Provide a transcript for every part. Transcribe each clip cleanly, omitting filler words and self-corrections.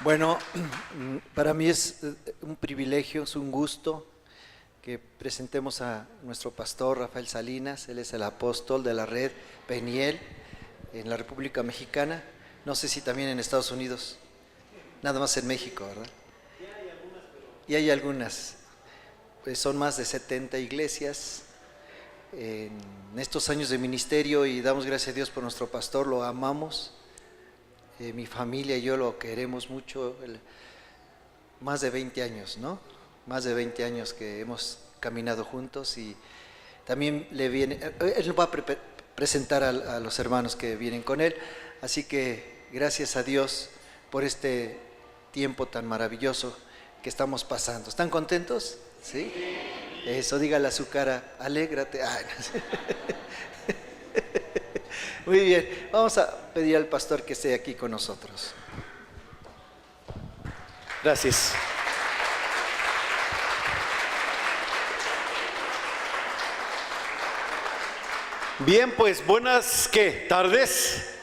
Bueno, para mí es un privilegio, es un gusto que presentemos a nuestro pastor Rafael Salinas. Él es el apóstol de la red Peniel en la República Mexicana. No sé si también en Estados Unidos, nada más en México, ¿verdad? Y hay algunas, pues son más de 70 iglesias en estos años de ministerio, y damos gracias a Dios por nuestro pastor, lo amamos. Mi familia y yo lo queremos mucho, más de 20 años, ¿no? Más de 20 años que hemos caminado juntos, y también él va a presentar a los hermanos que vienen con él, así que gracias a Dios por este tiempo tan maravilloso que estamos pasando. ¿Están contentos? ¿Sí? Eso, dígale a su cara, alégrate. Ay, no sé. Muy bien, vamos a pedir al pastor que esté aquí con nosotros. Gracias. Bien, pues buenas, ¿qué? ¿Tardes?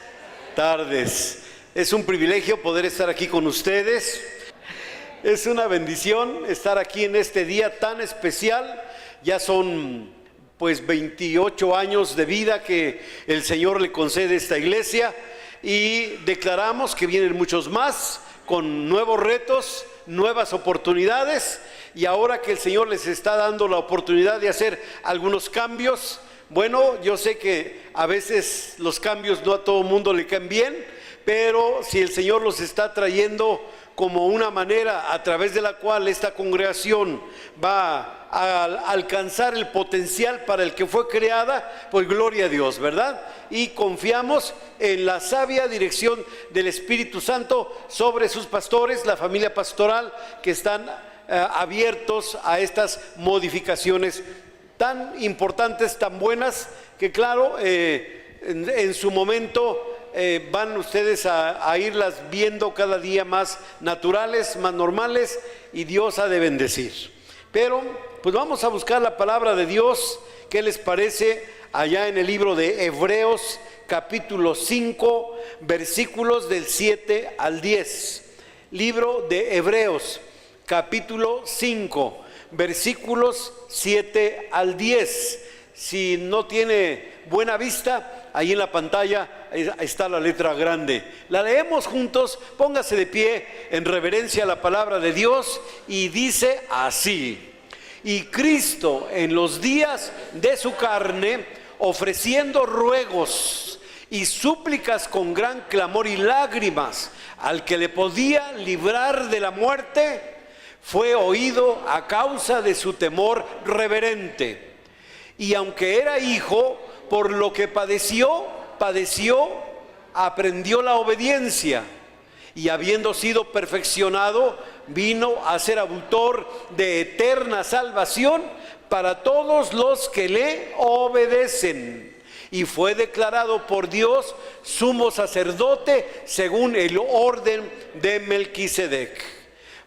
Tardes. Es un privilegio poder estar aquí con ustedes. Es una bendición estar aquí en este día tan especial. Ya son pues 28 años de vida que el Señor le concede a esta iglesia, y declaramos que vienen muchos más con nuevos retos, nuevas oportunidades, y ahora que el Señor les está dando la oportunidad de hacer algunos cambios. Bueno, yo sé que a veces los cambios no a todo mundo le caen bien, pero si el Señor los está trayendo como una manera a través de la cual esta congregación va a alcanzar el potencial para el que fue creada, pues gloria a Dios, ¿verdad? Y confiamos en la sabia dirección del Espíritu Santo sobre sus pastores, la familia pastoral, que están abiertos a estas modificaciones tan importantes, tan buenas, que claro, en su momento van ustedes a irlas viendo cada día más naturales, más normales, y Dios ha de bendecir. Pero pues vamos a buscar la palabra de Dios. ¿Qué les parece? Allá en el libro de Hebreos capítulo 5 versículos del 7 al 10. Libro de Hebreos capítulo 5 versículos 7 al 10. Si no tiene buena vista, ahí en la pantalla está la letra grande. La leemos juntos. Póngase de pie en reverencia a la palabra de Dios, y dice así: y Cristo en los días de su carne, ofreciendo ruegos y súplicas con gran clamor y lágrimas al que le podía librar de la muerte, fue oído a causa de su temor reverente. Y aunque era hijo, por lo que padeció, aprendió la obediencia, y habiendo sido perfeccionado, vino a ser autor de eterna salvación para todos los que le obedecen. Y fue declarado por Dios sumo sacerdote según el orden de Melquisedec.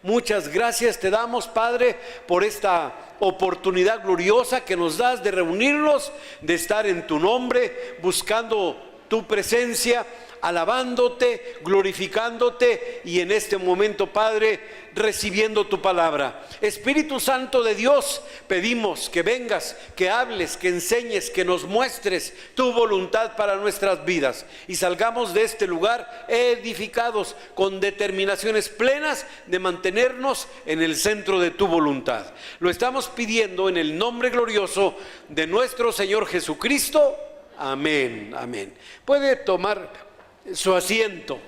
Muchas gracias te damos, Padre, por esta oportunidad gloriosa que nos das de reunirnos, de estar en tu nombre, buscando tu presencia, alabándote, glorificándote, y en este momento, Padre, recibiendo tu palabra. Espíritu Santo de Dios, pedimos que vengas, que hables, que enseñes, que nos muestres tu voluntad para nuestras vidas, y salgamos de este lugar edificados con determinaciones plenas de mantenernos en el centro de tu voluntad. Lo estamos pidiendo en el nombre glorioso de nuestro Señor Jesucristo. Amén, amén. Puede tomar su asiento.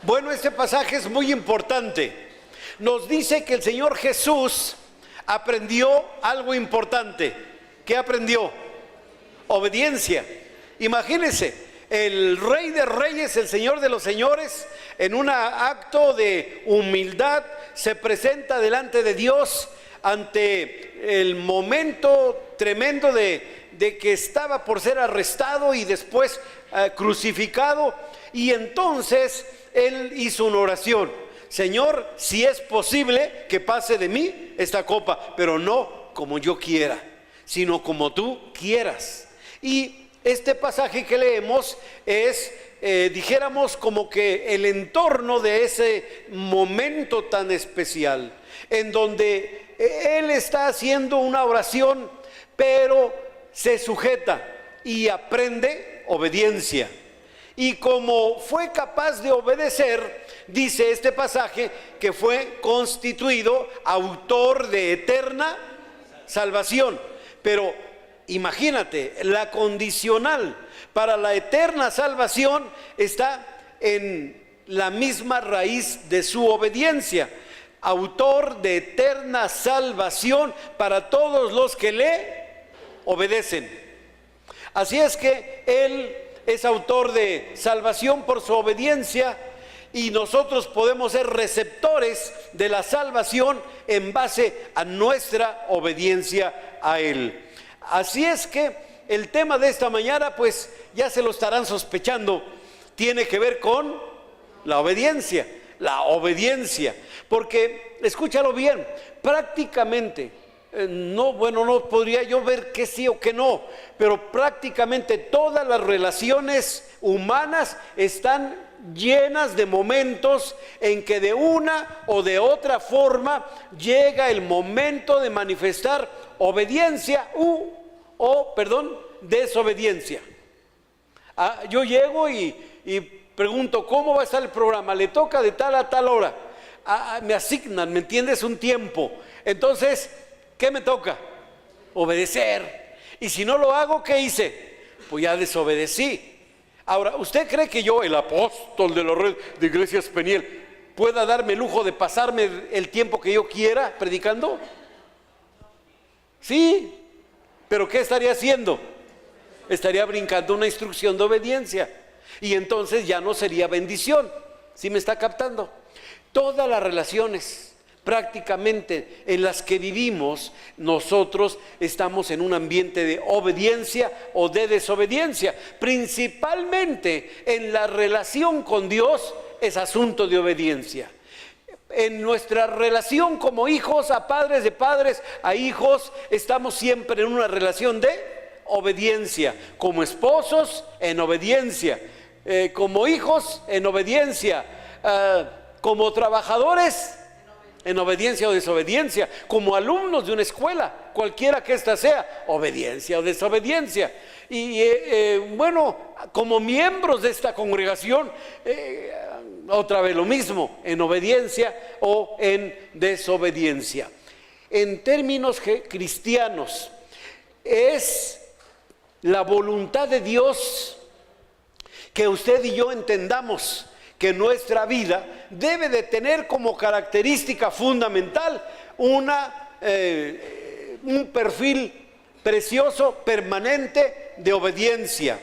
Bueno, este pasaje es muy importante. Nos dice que el Señor Jesús aprendió algo importante. ¿Qué aprendió? Obediencia. Imagínense, el Rey de Reyes, el Señor de los Señores, en un acto de humildad, se presenta delante de Dios ante el momento tremendo de que estaba por ser arrestado y después crucificado. Y entonces él hizo una oración: Señor, si es posible que pase de mí esta copa, pero no como yo quiera, sino como tú quieras. Y este pasaje que leemos es dijéramos como que el entorno de ese momento tan especial, en donde él está haciendo una oración, pero se sujeta y aprende obediencia. Y como fue capaz de obedecer, dice este pasaje, que fue constituido autor de eterna salvación. Pero imagínate, la condicional para la eterna salvación está en la misma raíz de su obediencia. Autor de eterna salvación para todos los que le obedecen. Así es que Él es autor de salvación por su obediencia, y nosotros podemos ser receptores de la salvación en base a nuestra obediencia a Él. Así es que el tema de esta mañana, pues ya se lo estarán sospechando, tiene que ver con la obediencia. La obediencia, porque escúchalo bien, prácticamente, no podría yo ver que sí o que no, pero prácticamente todas las relaciones humanas están llenas de momentos en que de una o de otra forma llega el momento de manifestar obediencia desobediencia. Yo llego y pregunto, ¿cómo va a estar el programa? Le toca de tal a tal hora. Me asignan, ¿me entiendes? Un tiempo. Entonces, ¿qué me toca? Obedecer. Y si no lo hago, ¿qué hice? Pues ya desobedecí. Ahora, ¿usted cree que yo, el apóstol de la red de Iglesias Peniel, pueda darme el lujo de pasarme el tiempo que yo quiera predicando? Sí, pero ¿qué estaría haciendo? Estaría brincando una instrucción de obediencia. Y entonces ya no sería bendición. ¿Sí me está captando? Todas las relaciones prácticamente en las que vivimos, nosotros estamos en un ambiente de obediencia o de desobediencia. Principalmente en la relación con Dios es asunto de obediencia. En nuestra relación como hijos a padres, de padres a hijos, estamos siempre en una relación de obediencia. Como esposos, en obediencia. Como hijos, en obediencia. Como trabajadores, en obediencia o desobediencia. Como alumnos de una escuela, cualquiera que ésta sea, obediencia o desobediencia. Y como miembros de esta congregación, otra vez lo mismo, en obediencia o en desobediencia. En términos cristianos, es la voluntad de Dios que usted y yo entendamos que nuestra vida debe de tener como característica fundamental un perfil precioso, permanente de obediencia.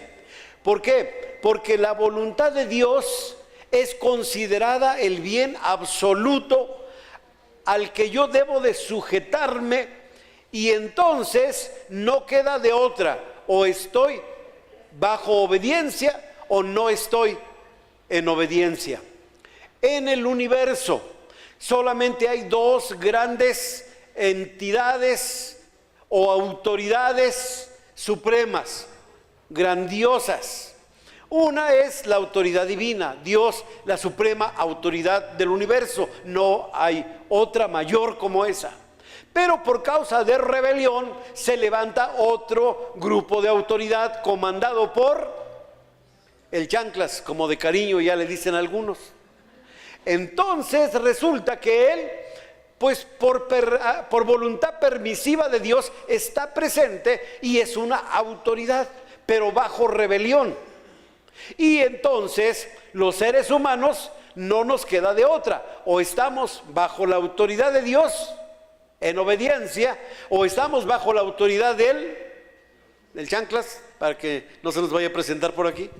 ¿Por qué? Porque la voluntad de Dios es considerada el bien absoluto al que yo debo de sujetarme, y entonces no queda de otra: o estoy bajo obediencia o no estoy en obediencia. En el universo solamente hay dos grandes entidades o autoridades supremas, grandiosas. Una es la autoridad divina, Dios, la suprema autoridad del universo. No hay otra mayor como esa. Pero por causa de rebelión se levanta otro grupo de autoridad comandado por el chanclas, como de cariño ya le dicen algunos. Entonces resulta que él, pues por voluntad permisiva de Dios, está presente y es una autoridad, pero bajo rebelión. Y entonces los seres humanos no nos queda de otra: o estamos bajo la autoridad de Dios en obediencia, o estamos bajo la autoridad del chanclas, para que no se nos vaya a presentar por aquí,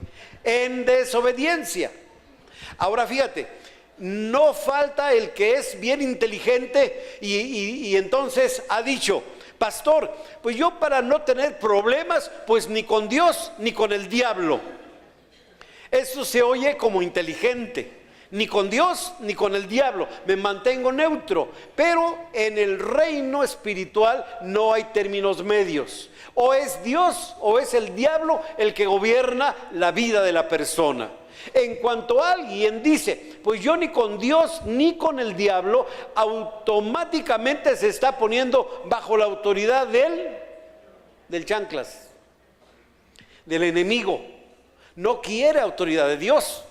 en desobediencia. Ahora fíjate, no falta el que es bien inteligente y entonces ha dicho: pastor, pues yo, para no tener problemas, pues ni con Dios ni con el diablo. Eso se oye como inteligente, ni con Dios ni con el diablo, me mantengo neutro. Pero en el reino espiritual no hay términos medios. O es Dios o es el diablo el que gobierna la vida de la persona. En cuanto alguien dice, pues yo ni con Dios ni con el diablo, automáticamente se está poniendo bajo la autoridad del chanclas, del enemigo. No quiere autoridad de Dios.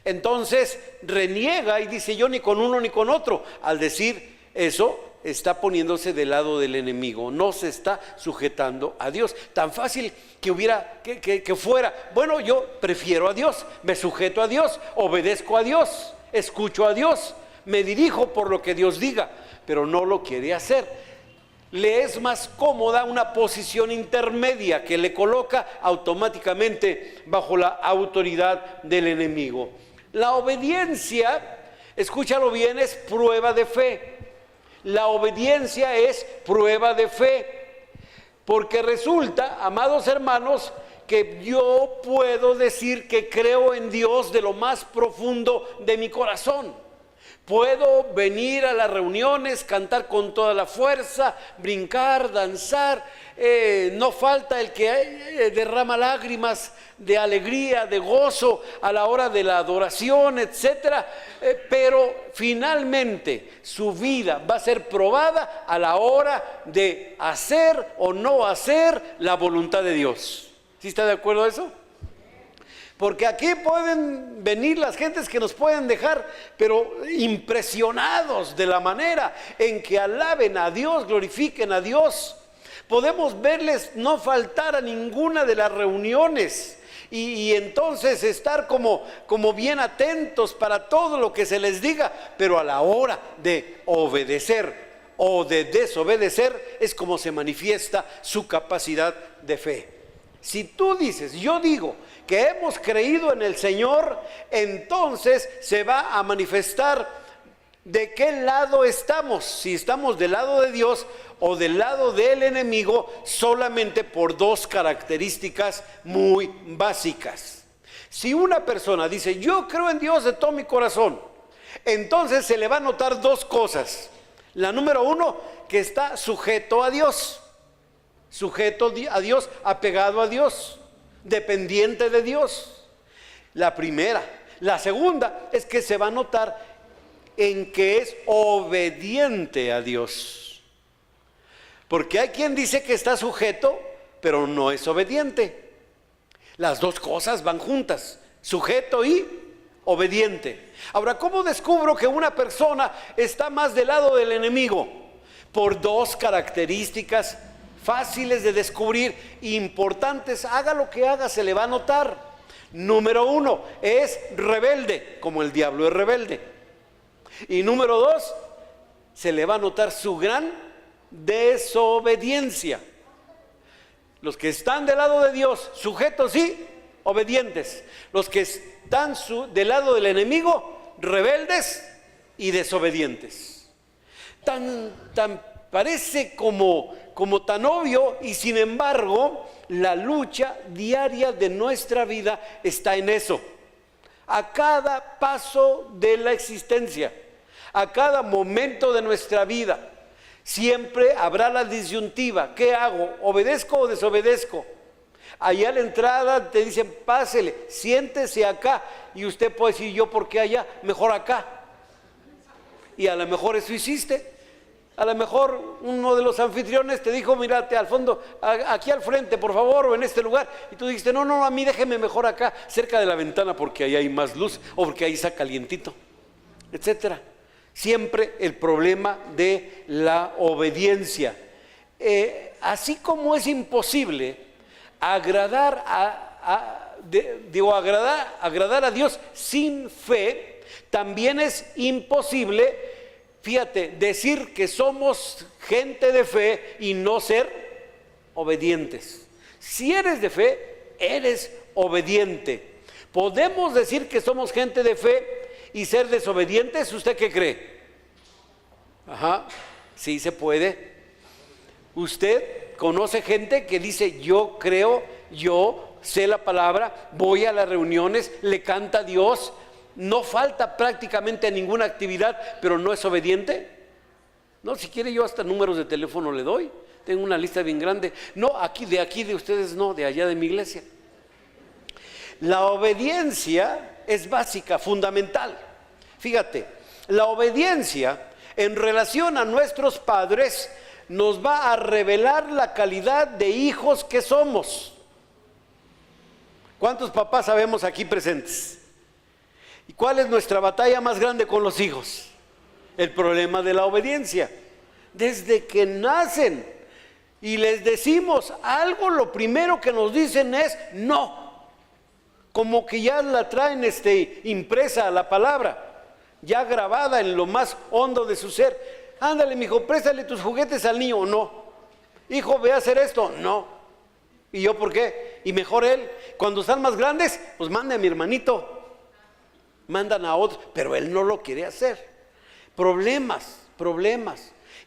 Entonces reniega y dice, yo ni con uno ni con otro. Al decir eso, está poniéndose del lado del enemigo, no se está sujetando a Dios. Tan fácil que fuera, bueno, yo prefiero a Dios, me sujeto a Dios, obedezco a Dios, escucho a Dios, me dirijo por lo que Dios diga, pero no lo quiere hacer. Le es más cómoda una posición intermedia que le coloca automáticamente bajo la autoridad del enemigo. La obediencia, escúchalo bien, es prueba de fe. La obediencia es prueba de fe, porque resulta, amados hermanos, que yo puedo decir que creo en Dios de lo más profundo de mi corazón. Puedo venir a las reuniones, cantar con toda la fuerza, brincar, danzar. No falta el que derrama lágrimas de alegría, de gozo a la hora de la adoración, etcétera. Pero finalmente su vida va a ser probada a la hora de hacer o no hacer la voluntad de Dios. ¿Sí está de acuerdo a eso? Porque aquí pueden venir las gentes que nos pueden dejar, pero impresionados de la manera en que alaben a Dios, glorifiquen a Dios. Podemos verles no faltar a ninguna de las reuniones y entonces estar como bien atentos para todo lo que se les diga, pero a la hora de obedecer o de desobedecer es como se manifiesta su capacidad de fe. Si tú dices, yo digo que hemos creído en el Señor, entonces se va a manifestar de qué lado estamos, si estamos del lado de Dios o del lado del enemigo, solamente por dos características muy básicas. Si una persona dice, yo creo en Dios de todo mi corazón, entonces se le va a notar dos cosas. La número uno, que está sujeto a Dios. Sujeto a Dios, apegado a Dios, dependiente de Dios. La primera. La segunda es que se va a notar en que es obediente a Dios. Porque hay quien dice que está sujeto, pero no es obediente. Las dos cosas van juntas, sujeto y obediente. Ahora, ¿cómo descubro que una persona está más del lado del enemigo? Por dos características fáciles de descubrir, importantes. Haga lo que haga, se le va a notar. Número uno, es rebelde, como el diablo es rebelde. Y número dos, se le va a notar su gran desobediencia. Los que están del lado de Dios, sujetos y obedientes. Los que están del lado del enemigo, rebeldes y desobedientes. Tan parece como tan obvio, y sin embargo la lucha diaria de nuestra vida está en eso. A cada paso de la existencia, a cada momento de nuestra vida, siempre habrá la disyuntiva: ¿qué hago? ¿Obedezco o desobedezco? Allá a la entrada te dicen, pásele, siéntese acá, y usted puede decir, yo por qué allá, mejor acá. Y a lo mejor eso hiciste. A lo mejor uno de los anfitriones te dijo, mírate al fondo, aquí al frente, por favor, o en este lugar. Y tú dijiste, no, a mí déjeme mejor acá, cerca de la ventana, porque ahí hay más luz, o porque ahí está calientito, etcétera. Siempre el problema de la obediencia. Así como es imposible agradar a Dios sin fe, también es imposible, fíjate, decir que somos gente de fe y no ser obedientes. Si eres de fe, eres obediente. ¿Podemos decir que somos gente de fe y ser desobedientes? ¿Usted qué cree? Ajá, sí se puede. Usted conoce gente que dice, yo creo, yo sé la palabra, voy a las reuniones, le canta a Dios, no falta prácticamente a ninguna actividad, pero no es obediente. No, si quiere yo hasta números de teléfono le doy. Tengo una lista bien grande. No, aquí de ustedes no, de allá de mi iglesia. La obediencia es básica, fundamental. Fíjate, la obediencia en relación a nuestros padres nos va a revelar la calidad de hijos que somos. ¿Cuántos papás sabemos aquí presentes? ¿Y cuál es nuestra batalla más grande con los hijos? El problema de la obediencia. Desde que nacen y les decimos algo, lo primero que nos dicen es no. Como que ya la traen impresa la palabra, ya grabada en lo más hondo de su ser. Ándale, mijo, préstale tus juguetes al niño. No. Hijo, ve a hacer esto. No. ¿Y yo por qué? Y mejor él. Cuando están más grandes, pues mande a mi hermanito. Mandan a otro, pero él no lo quiere hacer. Problemas.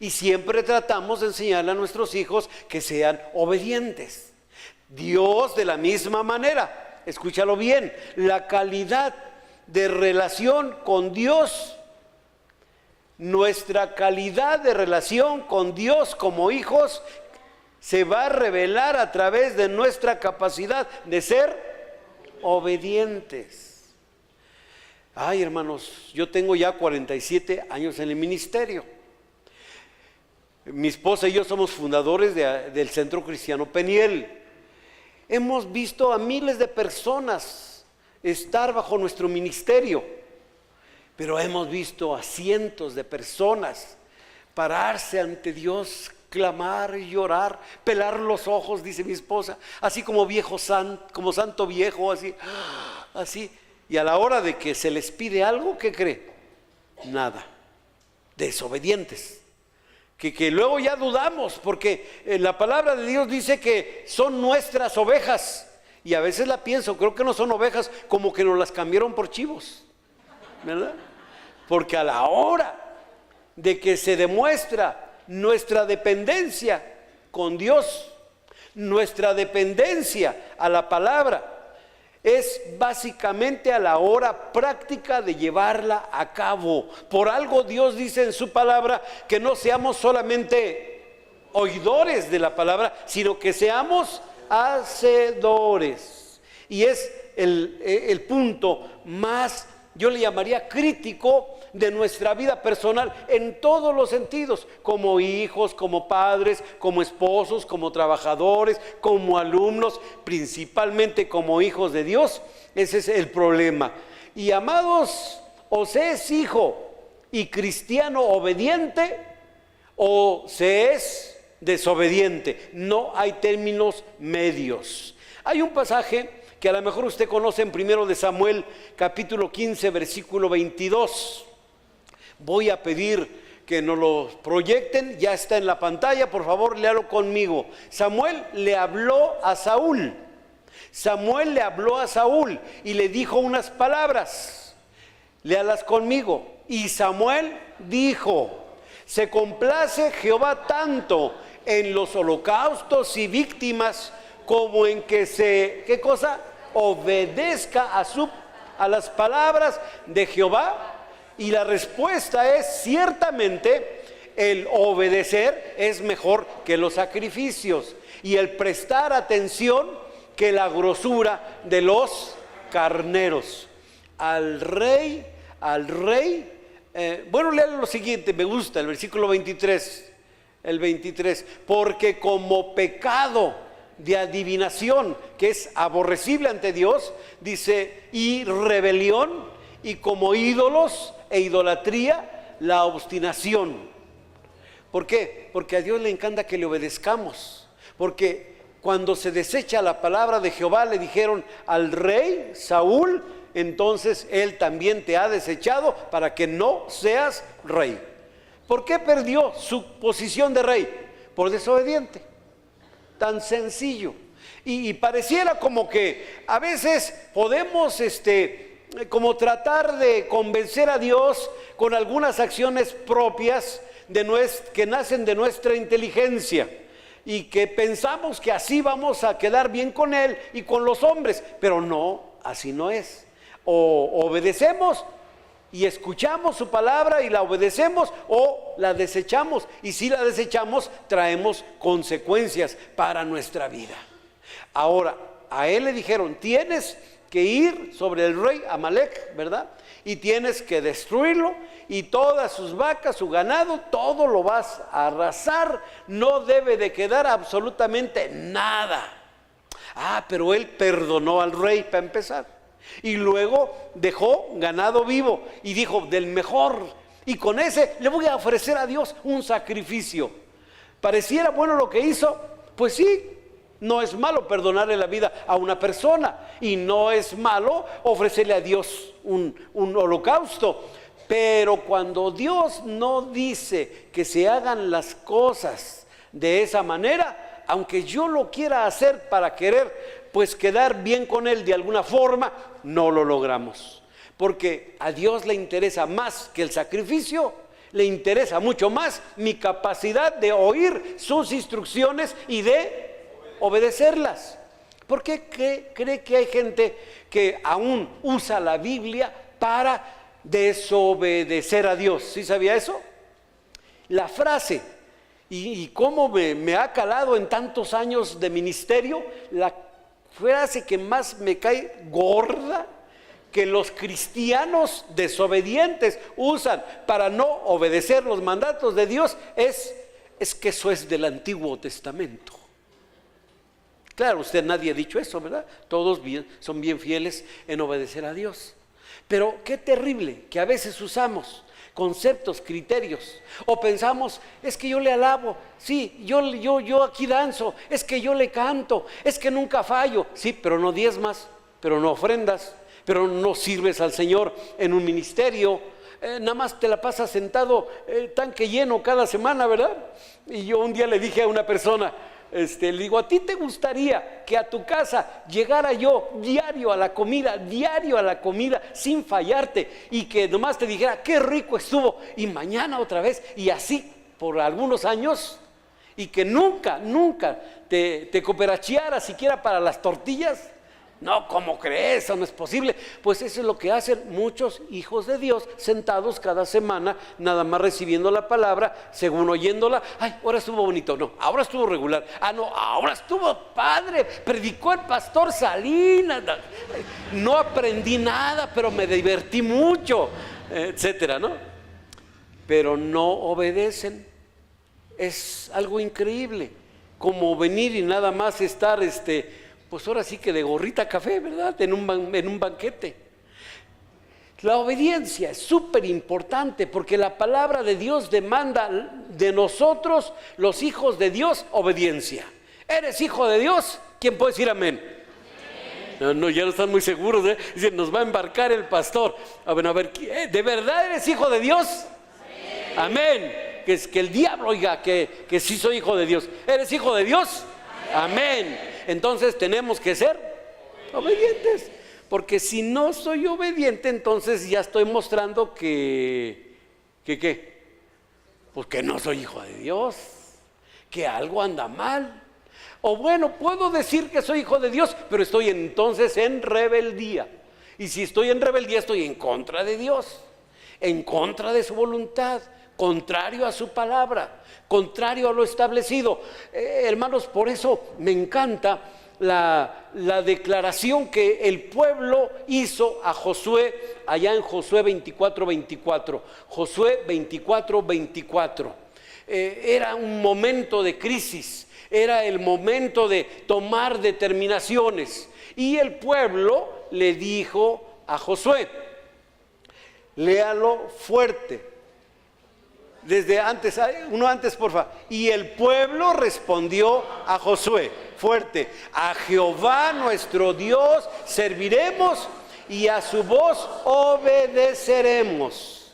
Y siempre tratamos de enseñarle a nuestros hijos que sean obedientes. Dios de la misma manera, escúchalo bien, la calidad de relación con Dios, nuestra calidad de relación con Dios como hijos se va a revelar a través de nuestra capacidad de ser obedientes. Ay, hermanos, yo tengo ya 47 años en el ministerio. Mi esposa y yo somos fundadores del Centro Cristiano Peniel. Hemos visto a miles de personas estar bajo nuestro ministerio, pero hemos visto a cientos de personas pararse ante Dios, clamar y llorar, pelar los ojos, dice mi esposa, así como como santo viejo, así. Y a la hora de que se les pide algo, ¿qué cree? Nada. Desobedientes. Que luego ya dudamos, porque la palabra de Dios dice que son nuestras ovejas. Y a veces la pienso, creo que no son ovejas, como que nos las cambiaron por chivos, ¿verdad? Porque a la hora de que se demuestra nuestra dependencia con Dios, nuestra dependencia a la palabra, es básicamente a la hora práctica de llevarla a cabo. Por algo Dios dice en su palabra que no seamos solamente oidores de la palabra, sino que seamos hacedores. Y es el punto más, yo le llamaría crítico, de nuestra vida personal en todos los sentidos, como hijos, como padres, como esposos, como trabajadores, como alumnos, principalmente como hijos de Dios. Ese es el problema. Y amados, o se es hijo y cristiano obediente, o se es desobediente. No hay términos medios. Hay un pasaje que a lo mejor usted conoce en 1 de Samuel, capítulo 15, versículo 22. Voy a pedir que nos lo proyecten, ya está en la pantalla, por favor léalo conmigo. Samuel le habló a Saúl. Samuel le habló a Saúl y le dijo unas palabras. Léalas conmigo. Y Samuel dijo: se complace Jehová tanto en los holocaustos y víctimas como en que se, ¿qué cosa? Obedezca a las palabras de Jehová. Y la respuesta es: ciertamente el obedecer es mejor que los sacrificios, y el prestar atención que la grosura de los carneros. Al rey, bueno, léalo lo siguiente, me gusta el versículo 23, el 23, porque como pecado de adivinación, que es aborrecible ante Dios, dice, y rebelión, y como ídolos e idolatría, la obstinación. ¿Por qué? Porque a Dios le encanta que le obedezcamos. Porque cuando se desecha la palabra de Jehová, le dijeron al rey Saúl: entonces él también te ha desechado para que no seas rey. ¿Por qué perdió su posición de rey? Por desobediente. Tan sencillo. Y pareciera como que a veces podemos como tratar de convencer a Dios con algunas acciones propias que nacen de nuestra inteligencia, y que pensamos que así vamos a quedar bien con Él y con los hombres, pero no, así no es. O obedecemos y escuchamos su palabra y la obedecemos, o la desechamos, y si la desechamos traemos consecuencias para nuestra vida. Ahora, a él le dijeron: tienes que ir sobre el rey Amalek, ¿verdad? Y tienes que destruirlo, y todas sus vacas, su ganado, todo lo vas a arrasar, no debe de quedar absolutamente nada. Pero él perdonó al rey para empezar. Y luego dejó ganado vivo y dijo: del mejor, y con ese le voy a ofrecer a Dios un sacrificio. Pareciera bueno lo que hizo, pues sí, no es malo perdonarle la vida a una persona, y no es malo ofrecerle a Dios un holocausto. Pero cuando Dios no dice que se hagan las cosas de esa manera, aunque yo lo quiera hacer para querer pues quedar bien con Él de alguna forma, no lo logramos. Porque a Dios le interesa más que el sacrificio, le interesa mucho más mi capacidad de oír sus instrucciones y de obedecerlas. ¿Por qué cree que hay gente que aún usa la Biblia para desobedecer a Dios? ¿Sí sabía eso? La frase, y cómo me ha calado en tantos años de ministerio, la frase que más me cae gorda, que los cristianos desobedientes usan para no obedecer los mandatos de Dios, es que eso es del Antiguo Testamento. Claro, nadie ha dicho eso, ¿verdad? Todos son bien fieles en obedecer a Dios. Pero qué terrible que a veces usamos conceptos, criterios, o pensamos: es que yo le alabo, sí, yo aquí danzo, es que yo le canto, es que nunca fallo, sí, pero no diezmas, pero no ofrendas, pero no sirves al Señor en un ministerio, nada más te la pasas sentado tanque lleno cada semana, ¿verdad? Y yo un día le dije a una persona, le digo: ¿a ti te gustaría que a tu casa llegara yo diario a la comida, sin fallarte, y que nomás te dijera qué rico estuvo, y mañana otra vez, y así por algunos años, y que nunca te cooperacheara siquiera para las tortillas? No, ¿cómo crees? Eso no es posible. Pues eso es lo que hacen muchos hijos de Dios, sentados cada semana, nada más recibiendo la palabra, según oyéndola. Ay, ahora estuvo bonito. No, ahora estuvo regular. No, ahora estuvo padre. Predicó el pastor Salinas. No aprendí nada, pero me divertí mucho, etcétera, ¿no? Pero no obedecen. Es algo increíble, como venir y nada más estar pues ahora sí que de gorrita café, ¿verdad? En un banquete. La obediencia es súper importante, porque la palabra de Dios demanda de nosotros, los hijos de Dios, obediencia. ¿Eres hijo de Dios? ¿Quién puede decir amén? No, ya no están muy seguros, ¿eh? Dicen: nos va a embarcar el pastor. A ver, ¿de verdad eres hijo de Dios? Amén. Que el diablo oiga que sí soy hijo de Dios. ¿Eres hijo de Dios? Amén. Entonces tenemos que ser obedientes, porque si no soy obediente, entonces ya estoy mostrando que pues que no soy hijo de Dios, que algo anda mal. O bueno, puedo decir que soy hijo de Dios, pero estoy entonces en rebeldía, y si estoy en rebeldía estoy en contra de Dios, en contra de su voluntad, contrario a su palabra, contrario a lo establecido. Hermanos, por eso me encanta la declaración que el pueblo hizo a Josué allá en Josué 24:24. Josué 24:24. Era un momento de crisis, era el momento de tomar determinaciones, y el pueblo le dijo a Josué, léalo fuerte. Desde antes, uno antes, por favor. Y el pueblo respondió a Josué, fuerte: a Jehová nuestro Dios serviremos, y a su voz obedeceremos.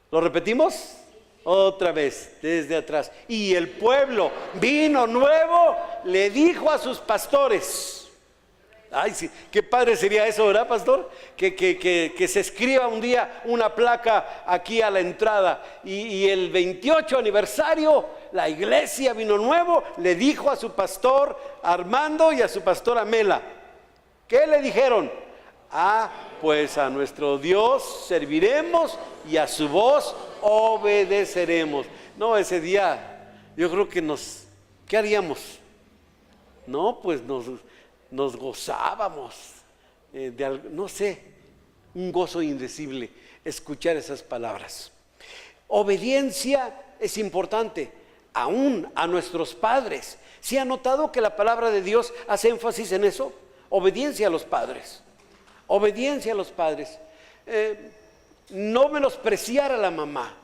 ¿Lo repetimos? Otra vez, desde atrás. Y el pueblo vino nuevo, le dijo a sus pastores. Ay, sí, qué padre sería eso, ¿verdad, pastor? Que se escriba un día una placa aquí a la entrada, y el 28 aniversario, la iglesia Vino Nuevo le dijo a su pastor Armando y a su pastora Mela. ¿Qué le dijeron? Pues a nuestro Dios serviremos y a su voz obedeceremos. No, ese día yo creo que ¿qué haríamos? No, pues nos gozábamos, no sé, un gozo indecible escuchar esas palabras. Obediencia es importante, aún a nuestros padres. ¿Sí ha notado que la palabra de Dios hace énfasis en eso? Obediencia a los padres. Obediencia a los padres. No menospreciar a la mamá.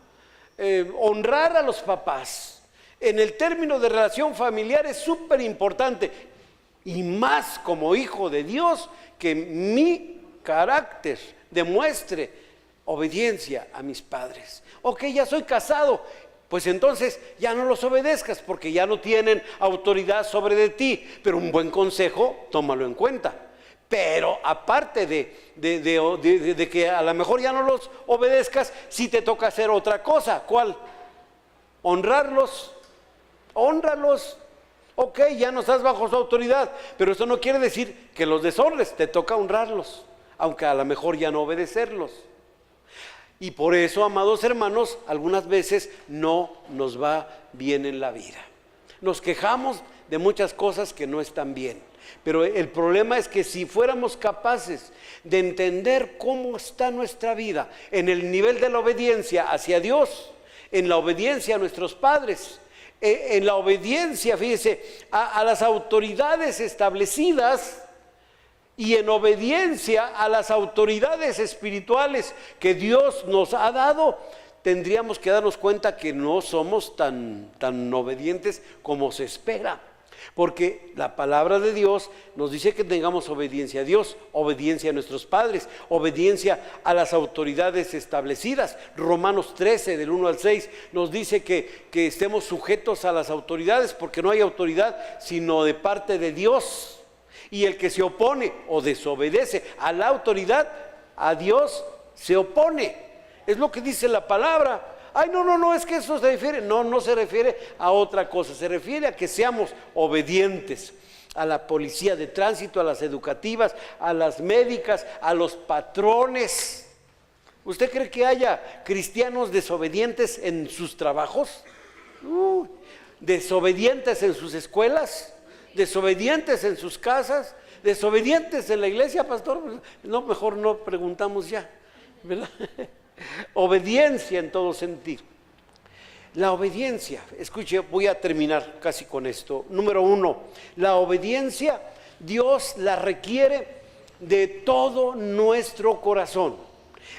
Honrar a los papás. En el término de relación familiar es súper importante. Y más como hijo de Dios, que mi carácter demuestre obediencia a mis padres. Ok, ya soy casado. Pues entonces ya no los obedezcas porque ya no tienen autoridad sobre de ti. Pero un buen consejo, tómalo en cuenta. Pero aparte de que a lo mejor ya no los obedezcas, sí te toca hacer otra cosa. ¿Cuál? Honrarlos. Hónralos. Ok, ya no estás bajo su autoridad. Pero eso no quiere decir que los deshonres. Te toca honrarlos, aunque a lo mejor ya no obedecerlos. Y por eso, amados hermanos, algunas veces no nos va bien en la vida. Nos quejamos de muchas cosas que no están bien. Pero el problema es que si fuéramos capaces de entender cómo está nuestra vida en el nivel de la obediencia hacia Dios, en la obediencia a nuestros padres, en la obediencia, fíjese, a las autoridades establecidas, y en obediencia a las autoridades espirituales que Dios nos ha dado, tendríamos que darnos cuenta que no somos tan obedientes como se espera. Porque la palabra de Dios nos dice que tengamos obediencia a Dios, obediencia a nuestros padres, obediencia a las autoridades establecidas. Romanos 13, del 1 al 6, nos dice que estemos sujetos a las autoridades, porque no hay autoridad sino de parte de Dios. Y el que se opone o desobedece a la autoridad, a Dios se opone. Es lo que dice la palabra. Ay, no, es que eso se refiere. No se refiere a otra cosa. Se refiere a que seamos obedientes a la policía de tránsito, a las educativas, a las médicas, a los patrones. ¿Usted cree que haya cristianos desobedientes en sus trabajos? ¿Desobedientes en sus escuelas? ¿Desobedientes en sus casas? ¿Desobedientes en la iglesia, pastor? No, mejor no preguntamos ya, ¿verdad? Obediencia en todo sentido. La obediencia, escuche, voy a terminar casi con esto. Número 1, la obediencia Dios la requiere de todo nuestro corazón.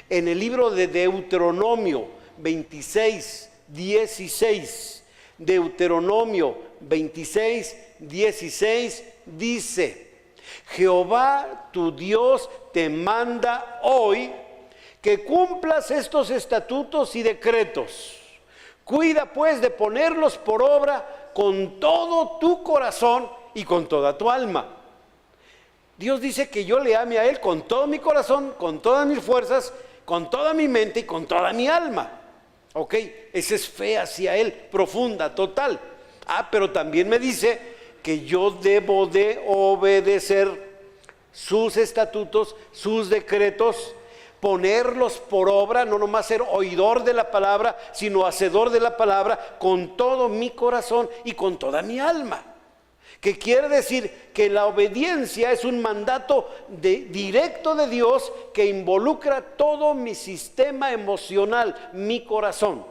En el libro de Deuteronomio 26, 16, Deuteronomio 26, 16 dice: Jehová tu Dios te manda hoy que cumplas estos estatutos y decretos. Cuida pues de ponerlos por obra con todo tu corazón y con toda tu alma. Dios dice que yo le ame a Él con todo mi corazón, con todas mis fuerzas, con toda mi mente y con toda mi alma. Ok, esa es fe hacia Él, profunda, total. Pero también me dice que yo debo de obedecer sus estatutos, sus decretos, ponerlos por obra, no nomás ser oidor de la palabra, sino hacedor de la palabra con todo mi corazón y con toda mi alma. Que quiere decir que la obediencia es un mandato directo de Dios que involucra todo mi sistema emocional, mi corazón.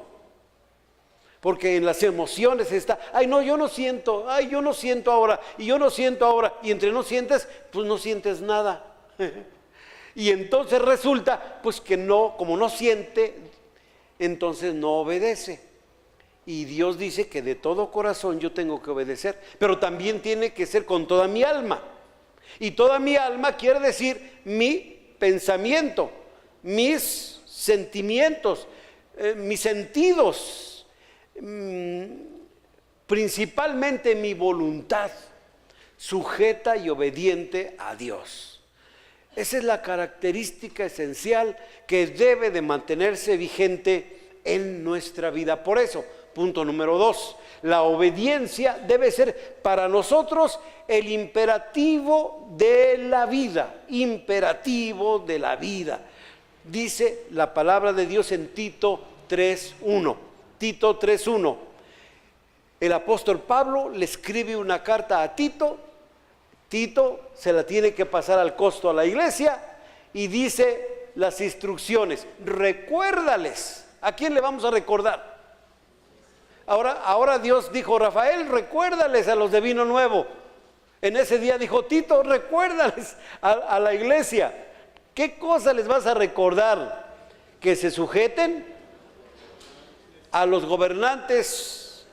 Porque en las emociones está, yo no siento ahora, y yo no siento ahora, y entre no sientes, pues no sientes nada. Y entonces resulta, pues que no, como no siente, entonces no obedece. Y Dios dice que de todo corazón yo tengo que obedecer, pero también tiene que ser con toda mi alma. Y toda mi alma quiere decir mi pensamiento, mis sentimientos, mis sentidos, principalmente mi voluntad, sujeta y obediente a Dios. Esa es la característica esencial que debe de mantenerse vigente en nuestra vida. Por eso, Punto número 2. La obediencia debe ser para nosotros el imperativo de la vida. Imperativo de la vida. Dice la palabra de Dios en Tito 3:1. Tito 3:1. El apóstol Pablo le escribe una carta a Tito. Tito se la tiene que pasar al costo a la iglesia y dice las instrucciones. Recuérdales. ¿A quién le vamos a recordar? Ahora Dios dijo, Rafael, recuérdales a los de vino nuevo. En ese día dijo, Tito, recuérdales a la iglesia. ¿Qué cosa les vas a recordar? Que se sujeten a los gobernantes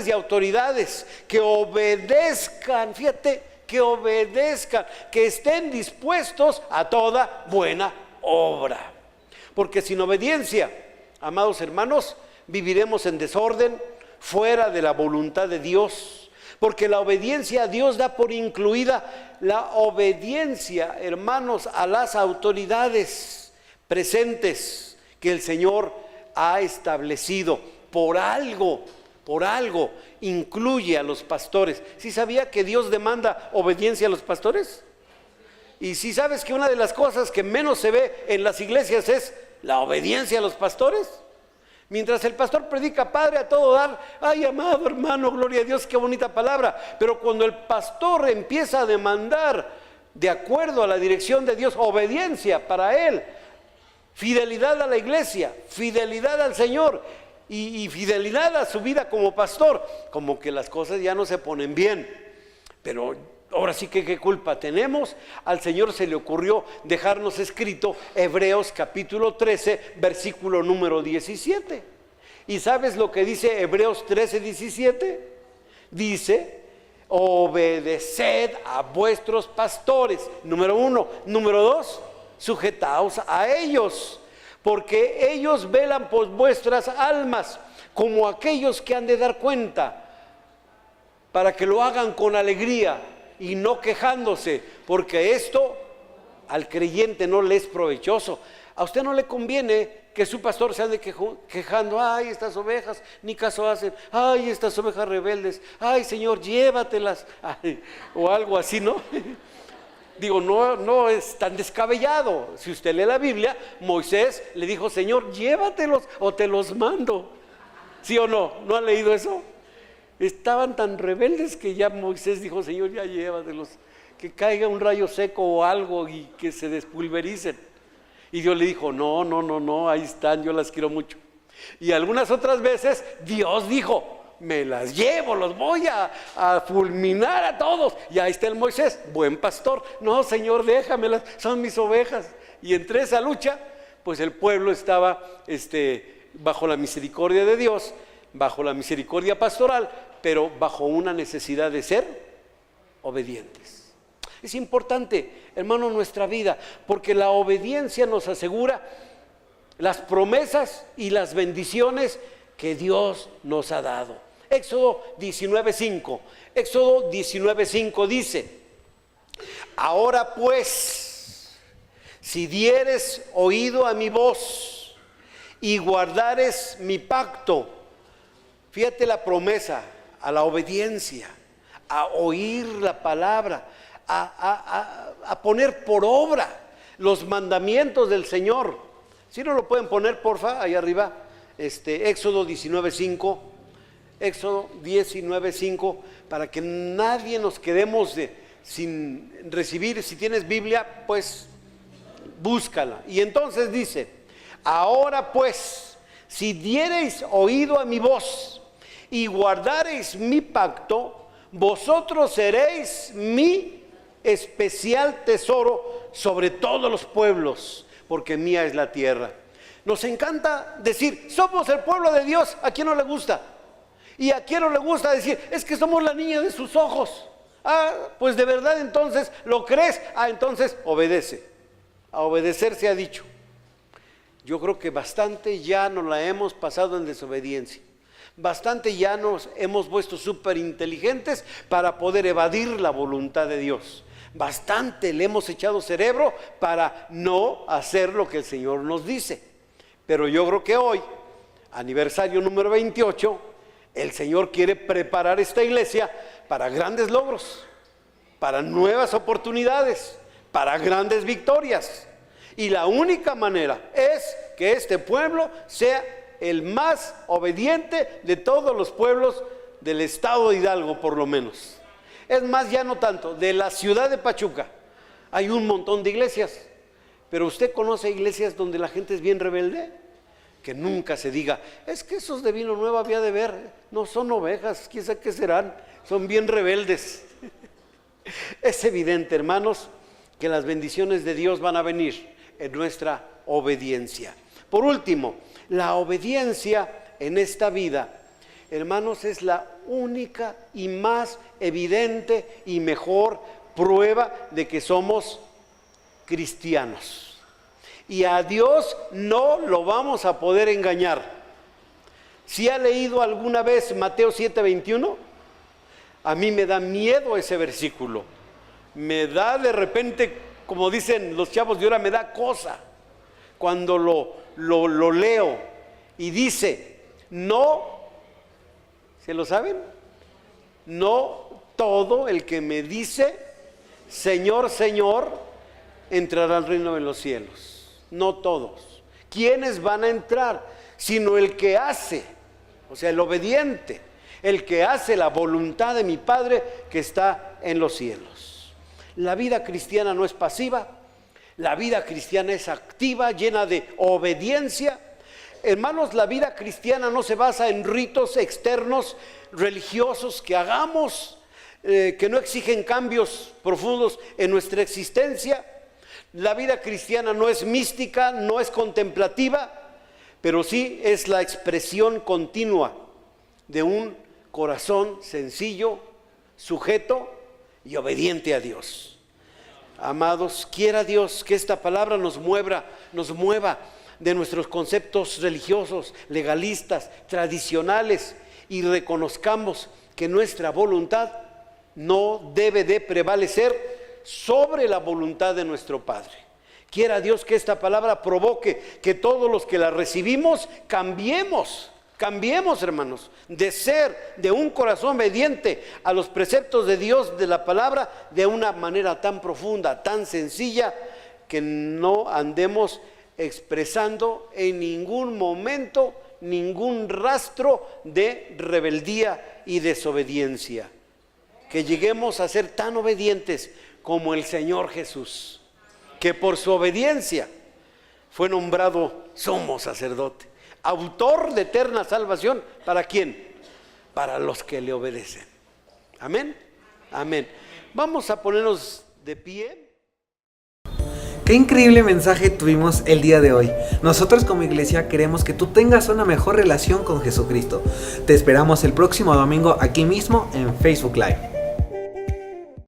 y autoridades, que obedezcan, fíjate, que obedezcan, que estén dispuestos a toda buena obra. Porque sin obediencia, amados hermanos, viviremos en desorden, fuera de la voluntad de Dios. Porque la obediencia a Dios da por incluida la obediencia, hermanos, a las autoridades presentes que el Señor ha establecido. Por algo, incluye a los pastores. ¿Sí sabía que Dios demanda obediencia a los pastores? Y si sabes que una de las cosas que menos se ve en las iglesias es la obediencia a los pastores. Mientras el pastor predica, Padre, a todo dar, ay, amado hermano, gloria a Dios, qué bonita palabra. Pero cuando el pastor empieza a demandar, de acuerdo a la dirección de Dios, obediencia para él, fidelidad a la iglesia, fidelidad al Señor y fidelidad a su vida como pastor, como que las cosas ya no se ponen bien. Pero ahora sí que qué culpa tenemos. Al Señor se le ocurrió dejarnos escrito Hebreos capítulo 13, versículo número 17. ¿Y sabes lo que dice Hebreos 13, 17? Dice, obedeced a vuestros pastores, número 1. Número 2, sujetaos a ellos, porque ellos velan por vuestras almas, como aquellos que han de dar cuenta, para que lo hagan con alegría y no quejándose, porque esto al creyente no le es provechoso. A usted no le conviene que su pastor se ande quejando, ay, estas ovejas ni caso hacen, ay, estas ovejas rebeldes, ay, Señor, llévatelas, ay, o algo así, ¿no? Digo, no es tan descabellado. Si usted lee la Biblia, Moisés le dijo, Señor, llévatelos o te los mando. ¿Sí o no? ¿No han leído eso? Estaban tan rebeldes que ya Moisés dijo, Señor, ya llévatelos, que caiga un rayo seco o algo y que se despulvericen. Y Dios le dijo, no, ahí están, yo las quiero mucho. Y algunas otras veces Dios dijo, me las llevo, los voy a fulminar a todos. Y ahí está el Moisés, buen pastor. No, Señor, déjamelas, son mis ovejas. Y entre esa lucha, pues el pueblo estaba bajo la misericordia de Dios, bajo la misericordia pastoral, pero bajo una necesidad de ser obedientes. Es importante, hermano, nuestra vida, porque la obediencia nos asegura las promesas y las bendiciones que Dios nos ha dado. Éxodo 19:5 dice, ahora pues, si dieres oído a mi voz y guardares mi pacto, fíjate la promesa, a la obediencia, a oír la palabra, a poner por obra los mandamientos del Señor. Si no lo pueden poner, porfa, ahí arriba, Éxodo 19:5. Éxodo 19:5, para que nadie nos quedemos sin recibir. Si tienes Biblia, pues búscala. Y entonces dice, ahora pues, si diereis oído a mi voz y guardareis mi pacto, vosotros seréis mi especial tesoro sobre todos los pueblos, porque mía es la tierra. Nos encanta decir, somos el pueblo de Dios. ¿A quién no le gusta? ¿Y a quién no le gusta decir, es que somos la niña de sus ojos? Ah, pues de verdad entonces, ¿lo crees? Ah, entonces obedece. A obedecer se ha dicho. Yo creo que bastante ya nos la hemos pasado en desobediencia. Bastante ya nos hemos puesto súper inteligentes para poder evadir la voluntad de Dios. Bastante le hemos echado cerebro para no hacer lo que el Señor nos dice. Pero yo creo que hoy aniversario número 28, el Señor quiere preparar esta iglesia para grandes logros, para nuevas oportunidades, para grandes victorias. Y la única manera es que este pueblo sea el más obediente de todos los pueblos del estado de Hidalgo, por lo menos. Es más, ya no tanto, de la ciudad de Pachuca hay un montón de iglesias, pero usted conoce iglesias donde la gente es bien rebelde, que nunca se diga, es que esos de Vino Nuevo había de ver, no son ovejas, quién sabe qué serán, son bien rebeldes. Es evidente, hermanos, que las bendiciones de Dios van a venir en nuestra obediencia. Por último, la obediencia en esta vida, hermanos, es la única y más evidente y mejor prueba de que somos cristianos. Y a Dios no lo vamos a poder engañar. ¿Sí ha leído alguna vez Mateo 7:21? A mí me da miedo ese versículo. Me da de repente, como dicen los chavos de ahora, me da cosa cuando lo leo. Y dice, no, ¿se lo saben? No todo el que me dice, Señor, Señor, entrará al reino de los cielos. No todos. ¿Quiénes van a entrar? Sino el que hace, o sea, el obediente, el que hace la voluntad de mi Padre que está en los cielos. La vida cristiana no es pasiva, la vida cristiana es activa, llena de obediencia. Hermanos, la vida cristiana no se basa en ritos externos religiosos que hagamos, que no exigen cambios profundos en nuestra existencia. La vida cristiana no es mística, no es contemplativa, pero sí es la expresión continua de un corazón sencillo, sujeto y obediente a Dios. Amados, quiera Dios que esta palabra nos mueva de nuestros conceptos religiosos, legalistas, tradicionales, y reconozcamos que nuestra voluntad no debe de prevalecer sobre la voluntad de nuestro Padre. Quiera Dios que esta palabra provoque que todos los que la recibimos cambiemos, hermanos, de ser de un corazón obediente a los preceptos de Dios, de la palabra, de una manera tan profunda, tan sencilla, que no andemos expresando en ningún momento ningún rastro de rebeldía y desobediencia. Que lleguemos a ser tan obedientes como el Señor Jesús, que por su obediencia fue nombrado sumo sacerdote, autor de eterna salvación. ¿Para quién? Para los que le obedecen. Amén. Amén. Vamos a ponernos de pie. Qué increíble mensaje tuvimos el día de hoy. Nosotros como iglesia queremos que tú tengas una mejor relación con Jesucristo. Te esperamos el próximo domingo aquí mismo en Facebook Live.